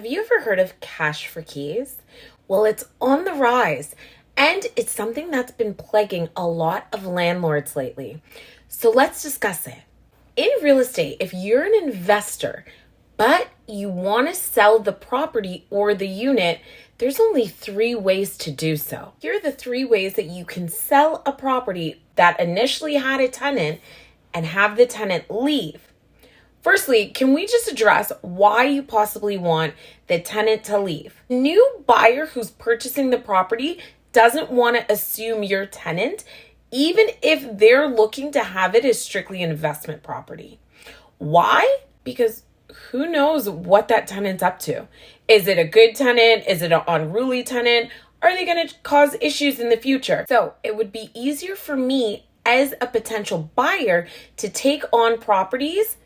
Have you ever heard of cash for keys? Well, it's on the rise, and it's something that's been plaguing a lot of landlords lately. So let's discuss it. In real estate, if you're an investor, but you want to sell the property or the unit, there's only 3 ways to do so. Here are the 3 ways that you can sell a property that initially had a tenant and have the tenant leave. Firstly, can we just address why you possibly want the tenant to leave? New buyer who's purchasing the property doesn't want to assume your tenant, even if they're looking to have it as strictly an investment property. Why? Because who knows what that tenant's up to? Is it a good tenant? Is it an unruly tenant? Are they going to cause issues in the future? So it would be easier for me as a potential buyer to take on properties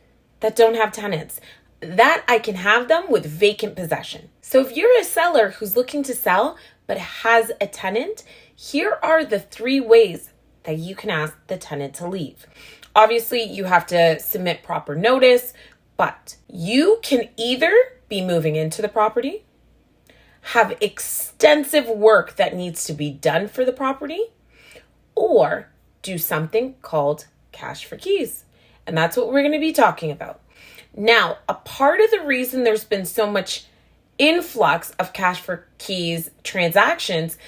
that don't have tenants, that I can have them with vacant possession. So if you're a seller who's looking to sell but has a tenant, here are the 3 ways that you can ask the tenant to leave. Obviously, you have to submit proper notice, but you can either be moving into the property, have extensive work that needs to be done for the property, or do something called cash for keys. And that's what we're going to be talking about. Now, a part of the reason there's been so much influx of cash for keys transactions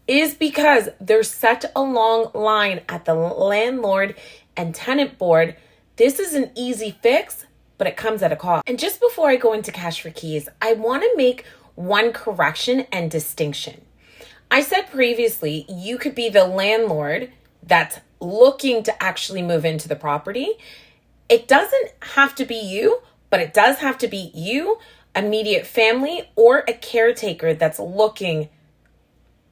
is because there's such a long line at the landlord and tenant board. This is an easy fix, but it comes at a cost. And just before I go into cash for keys, I want to make one correction and distinction. I said previously, you could be the landlord that's looking to actually move into the property. It doesn't have to be you, but it does have to be you, immediate family, or a caretaker that's looking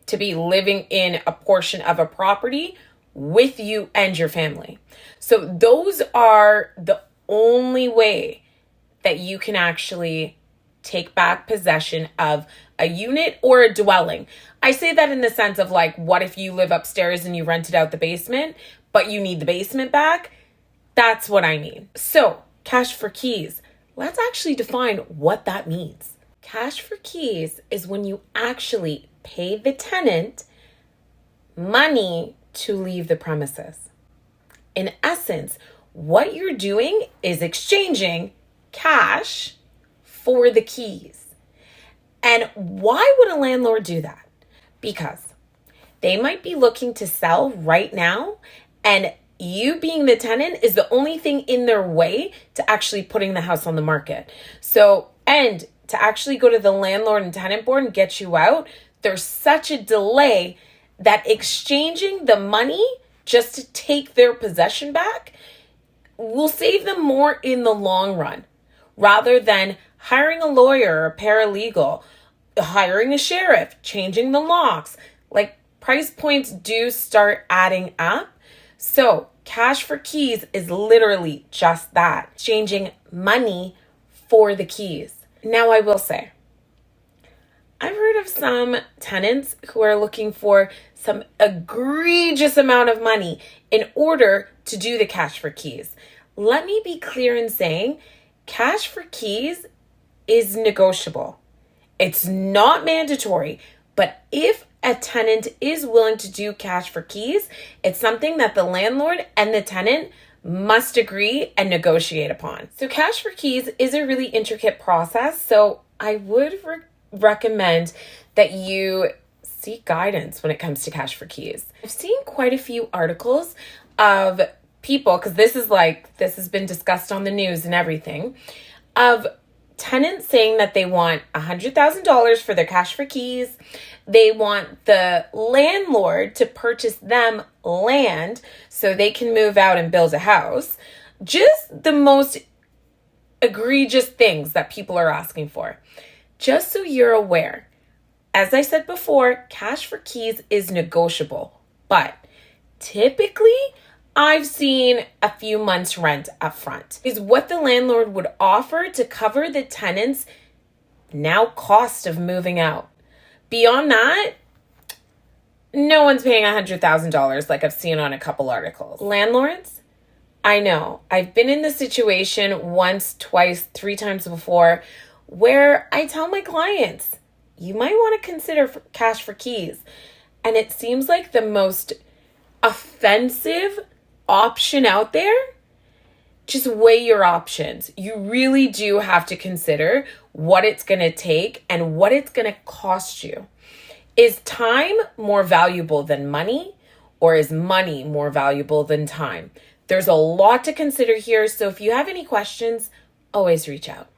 to be living in a portion of a property with you and your family. So those are the only way that you can actually take back possession of a unit or a dwelling. I say that in the sense of like, what if you live upstairs and you rented out the basement, but you need the basement back? That's what I mean. So cash for keys, let's actually define what that means. Cash for keys is when you actually pay the tenant money to leave the premises. In essence, what you're doing is exchanging cash for the keys. And why would a landlord do that? Because they might be looking to sell right now, and you being the tenant is the only thing in their way to actually putting the house on the market. So, and to actually go to the landlord and tenant board and get you out, there's such a delay that exchanging the money just to take their possession back will save them more in the long run, rather than hiring a lawyer or a paralegal, hiring a sheriff, changing the locks. Like, price points do start adding up. So cash for keys is literally just that, exchanging money for the keys. Now, I will say, I've heard of some tenants who are looking for some egregious amount of money in order to do the cash for keys. Let me be clear in saying cash for keys is negotiable. It's not mandatory, but if a tenant is willing to do cash for keys, it's something that the landlord and the tenant must agree and negotiate upon. So cash for keys is a really intricate process. So I would recommend that you seek guidance when it comes to cash for keys. I've seen quite a few articles of people, because this has been discussed on the news and everything, of tenants saying that they want $100,000 for their cash for keys. They want the landlord to purchase them land so they can move out and build a house. Just the most egregious things that people are asking for. Just so you're aware, as I said before, cash for keys is negotiable, but typically I've seen a few months rent up front is what the landlord would offer to cover the tenant's now cost of moving out. Beyond that, no one's paying $100,000 like I've seen on a couple articles. Landlords, I know, I've been in this situation once, twice, 3 times before where I tell my clients, you might want to consider cash for keys. And it seems like the most offensive option out there. Just weigh your options. You really do have to consider what it's going to take and what it's going to cost you. Is time more valuable than money, or is money more valuable than time? There's a lot to consider here. So if you have any questions, always reach out.